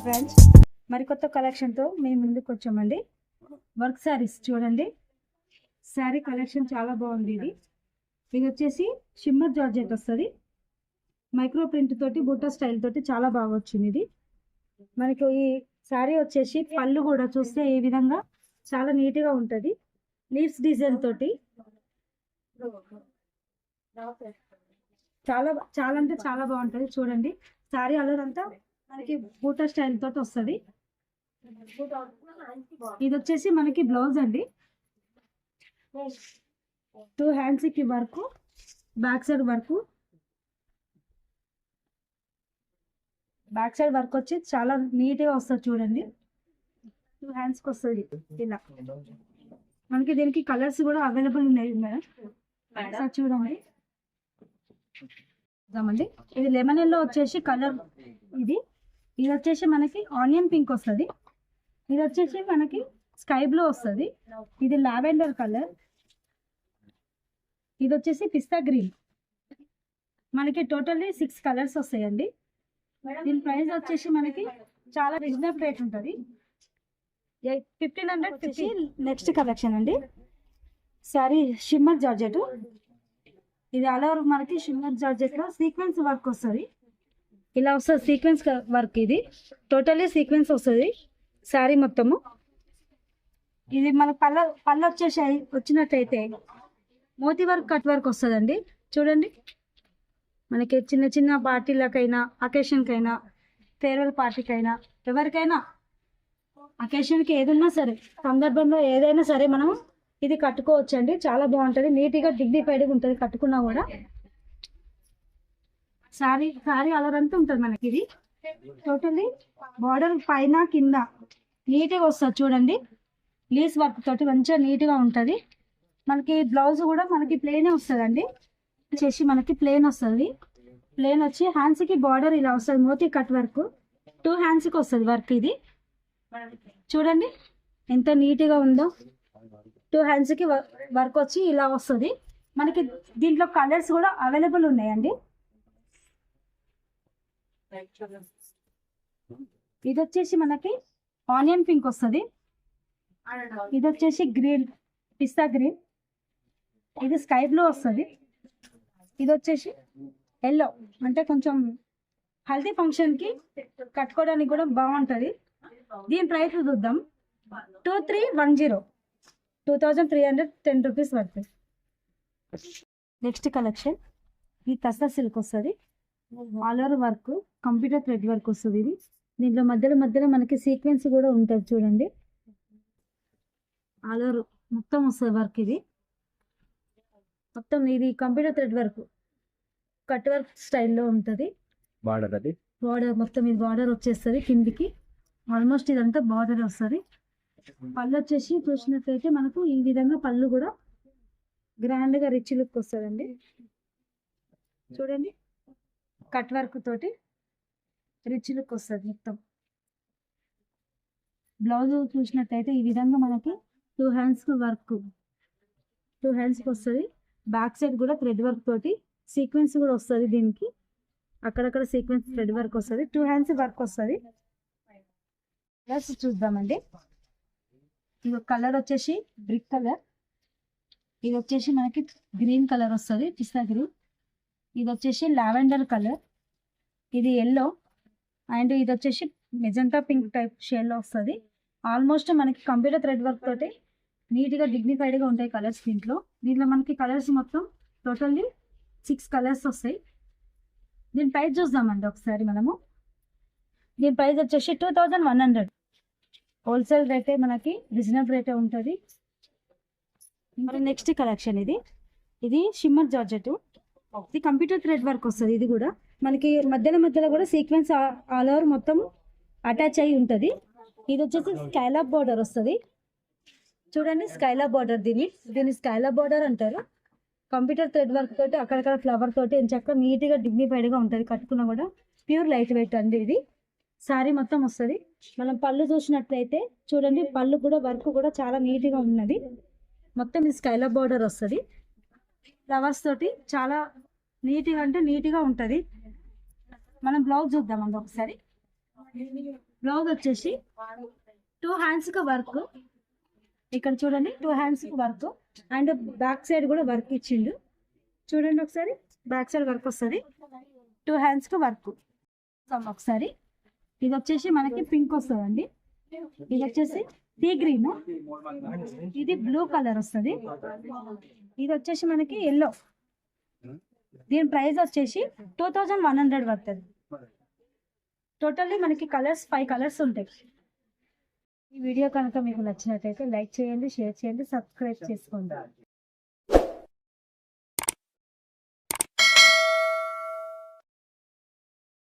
Friends, మరికొత్త కలెక్షన్తో మేము ముందుకు వచ్చామండి. వర్క్ శారీస్ చూడండి. శారీ కలెక్షన్ చాలా బాగుంది. ఇది వచ్చేసి షిమ్మర్ జార్జెట్ వస్తుంది. మైక్రో ప్రింట్ తోటి బూటా స్టైల్ తోటి చాలా బాగా వచ్చింది. ఇది మనకి ఈ శారీ వచ్చేసి పళ్ళు కూడా చూస్తే ఈ విధంగా చాలా నీట్గా ఉంటుంది. లీవ్స్ డిజైన్ తోటి చాలా చాలా అంటే చాలా బాగుంటుంది. చూడండి, శారీ అలర్ అంతా మనకి బూటా స్టైల్ తోటి వస్తుంది. ఇది వచ్చేసి మనకి బ్లౌజ్ అండి. 2 హ్యాండ్స్ కి వర్క్, బ్యాక్ సైడ్ వర్క్ వచ్చి చాలా నీట్ గా వస్తుంది. చూడండి, 2 హ్యాండ్స్ కి వస్తుంది. ఇలా మనకి దీనికి కలర్స్ కూడా అవైలబుల్ ఉన్నాయి మేడం. చూడండి, ఇది లెమన్ ఎల్లో వచ్చేసి కలర్. ఇది వచ్చేసి మనకి ఆనియన్ పింక్ వస్తుంది. ఇది వచ్చేసి మనకి స్కై బ్లూ వస్తుంది. ఇది లావెండర్ కలర్. ఇది వచ్చేసి పిస్తా గ్రీన్. మనకి టోటల్లీ 6 కలర్స్ వస్తాయండి. దీని ప్రైస్ వచ్చేసి మనకి చాలా రీజనబుల్ రేట్ ఉంటుంది. 1500. నెక్స్ట్ కలెక్షన్ అండి, సారీ షిమ్మర్ జార్జెట్. ఇది ఆల్ ఓవర్ మనకి షిమ్మర్ జార్జెట్ లో సీక్వెన్స్ వర్క్ వస్తుంది. ఇలా వస్తుంది సీక్వెన్స్ వర్క్. ఇది టోటల్లీ సీక్వెన్స్ వస్తుంది శారీ మొత్తము. ఇది మన పళ్ళు వచ్చేసి వచ్చినట్టయితే మోతీ వర్క్, కట్ వర్క్ వస్తుందండి. చూడండి, మనకి చిన్న చిన్న పార్టీలకైనా, అకేషన్కైనా, ఫేర్వెల్ పార్టీకైనా, ఎవరికైనా అకేషన్కి ఏదైనా సరే, సందర్భంలో ఏదైనా సరే మనం ఇది కట్టుకోవచ్చు అండి. చాలా బాగుంటుంది, నీట్గా డిగ్నిఫైడ్గా ఉంటుంది కట్టుకున్నా కూడా. శారీ అలర్ అంతా ఉంటుంది మనకి. ఇది టోటల్లీ బార్డర్ పైన కింద నీట్గా వస్తుంది. చూడండి, లీస్ వర్క్ తోటి మంచిగా నీట్గా ఉంటుంది. మనకి బ్లౌజ్ కూడా మనకి ప్లెయిన్ వస్తుందండి. వచ్చేసి మనకి ప్లెయిన్ వస్తుంది. ప్లెయిన్ వచ్చి హ్యాండ్స్కి బార్డర్ ఇలా వస్తుంది. మోతీ కట్ వర్క్ 2 హ్యాండ్స్కి వస్తుంది వర్క్. ఇది చూడండి ఎంత నీట్గా ఉందో. 2 హ్యాండ్స్కి వర్క్ వచ్చి ఇలా వస్తుంది. మనకి దీంట్లో కలర్స్ కూడా అవైలబుల్ ఉన్నాయండి. ఇది వచ్చేసి మనకి ఆనియన్ పింక్ వస్తుంది. ఇది వచ్చేసి గ్రీన్, పిస్తా గ్రీన్. ఇది స్కై బ్లూ వస్తుంది. ఇది వచ్చేసి ఎల్లో, అంటే కొంచెం హల్దీ ఫంక్షన్కి కట్టుకోవడానికి కూడా బాగుంటుంది. దీని ప్రైస్ చూద్దాం. 2310, 2310 రూపీస్ పడుతుంది. నెక్స్ట్ కలెక్షన్, ఈ తస్సా సిల్క్ వస్తుంది. All over work, computer thread work వస్తుంది. ఇది దీంట్లో మధ్యలో మనకి సీక్వెన్స్ కూడా ఉంటుంది. చూడండి, ఆల్ ఓవర్ మొత్తం వస్తుంది వర్క్. ఇది మొత్తం ఇది computer thread work, cut work స్టైల్లో ఉంటుంది. బార్డర్ మొత్తం ఇది బార్డర్ వచ్చేస్తుంది కిందికి. ఆల్మోస్ట్ ఇదంతా బార్డర్ వస్తుంది. పళ్ళు వచ్చేసి చూసినట్లయితే మనకు ఈ విధంగా పళ్ళు కూడా గ్రాండ్గా రిచ్ లుక్ వస్తుందండి. చూడండి, కట్ వర్క్ తోటి రిచ్ లుక్ వస్తుంది మొత్తం. బ్లౌజ్ చూసినట్టయితే ఈ విధంగా మనకి 2 హ్యాండ్స్కి వర్క్, 2 హ్యాండ్స్కి వస్తుంది. బ్యాక్ సైడ్ కూడా థ్రెడ్ వర్క్ తోటి సీక్వెన్స్ కూడా వస్తుంది. దీనికి అక్కడక్కడ సీక్వెన్స్ థ్రెడ్ వర్క్ వస్తుంది. 2 హ్యాండ్స్ వర్క్ వస్తుంది. ప్లస్ చూద్దామండి, ఇది కలర్ వచ్చేసి బ్రిక్ కలర్. ఇది వచ్చేసి మనకి గ్రీన్ కలర్ వస్తుంది, పిస్తా గ్రీన్. ఇది వచ్చేసి లావెండర్ కలర్. ఇది ఎల్లో, అండ్ ఇది వచ్చేసి మెజంటా పింక్ టైప్ షేడ్లో వస్తుంది. ఆల్మోస్ట్ మనకి కంప్యూటర్ థ్రెడ్ వర్క్ తోటి నీట్గా డిగ్నిఫైడ్గా ఉంటాయి కలర్స్. దీంట్లో మనకి కలర్స్ మొత్తం టోటల్లీ 6 కలర్స్ వస్తాయి. దీని ప్రైస్ చూద్దామండి ఒకసారి మనము. దీని ప్రైస్ వచ్చేసి 2100. హోల్సేల్ రేటే, మనకి రీజనబుల్ రేటే ఉంటుంది. మరి నెక్స్ట్ కలెక్షన్, ఇది షిమ్మర్ జార్జెట్. ఇది కంప్యూటర్ థ్రెడ్ వర్క్ వస్తుంది. ఇది కూడా మనకి మధ్యలో కూడా సీక్వెన్స్ ఆల్ ఓవర్ మొత్తం అటాచ్ అయి ఉంటుంది. ఇది వచ్చేసి స్కైలాప్ బార్డర్ వస్తుంది. చూడండి, స్కైలాప్ బార్డర్. దీన్ని స్కైలాప్ బార్డర్ అంటారు. కంప్యూటర్ థ్రెడ్ వర్క్ తోటి అక్కడక్కడ ఫ్లవర్ తోటి చక్కగా నీట్గా డిగ్నిఫైడ్గా ఉంటుంది కట్టుకున్నా కూడా. ప్యూర్ లైట్ వెయిట్ అండి. ఇది శారీ మొత్తం వస్తుంది. మనం పళ్ళు చూసినట్లయితే చూడండి, పళ్ళు కూడా వర్క్ కూడా చాలా నీట్గా ఉన్నది. మొత్తం ఇది స్కైలాప్ బార్డర్ వస్తుంది. ఫ్లవర్స్ తోటి చాలా నీట్గా, అంటే నీట్గా ఉంటుంది. మనం బ్లౌజ్ చూద్దామండి ఒకసారి. బ్లౌజ్ వచ్చేసి 2 హ్యాండ్స్ కి వర్క్, ఇక్కడ చూడండి 2 హ్యాండ్స్ కి వర్క్ అండ్ బ్యాక్ సైడ్ కూడా వర్క్ ఇచ్చిండు. చూడండి ఒకసారి బ్యాక్ సైడ్ వర్క్ వస్తుంది, 2 హ్యాండ్స్ కి వర్క్. ఒకసారి ఇది వచ్చేసి మనకి పింక్ వస్తుందండి, ఇది వచ్చేసి సీ గ్రీన్, ఇది బ్లూ కలర్ వస్తుంది, ఇది వచ్చేసి మనకి ఎల్లో. దీని ప్రైస్ వచ్చేసి 2100 పడుతుంది. టోటల్లీ మనకి కలర్స్ 5 కలర్స్ ఉంటాయి. ఈ వీడియో కనుక మీకు నచ్చినట్లయితే లైక్ చేయండి, షేర్ చేయండి, సబ్స్క్రైబ్ చేసుకోండి.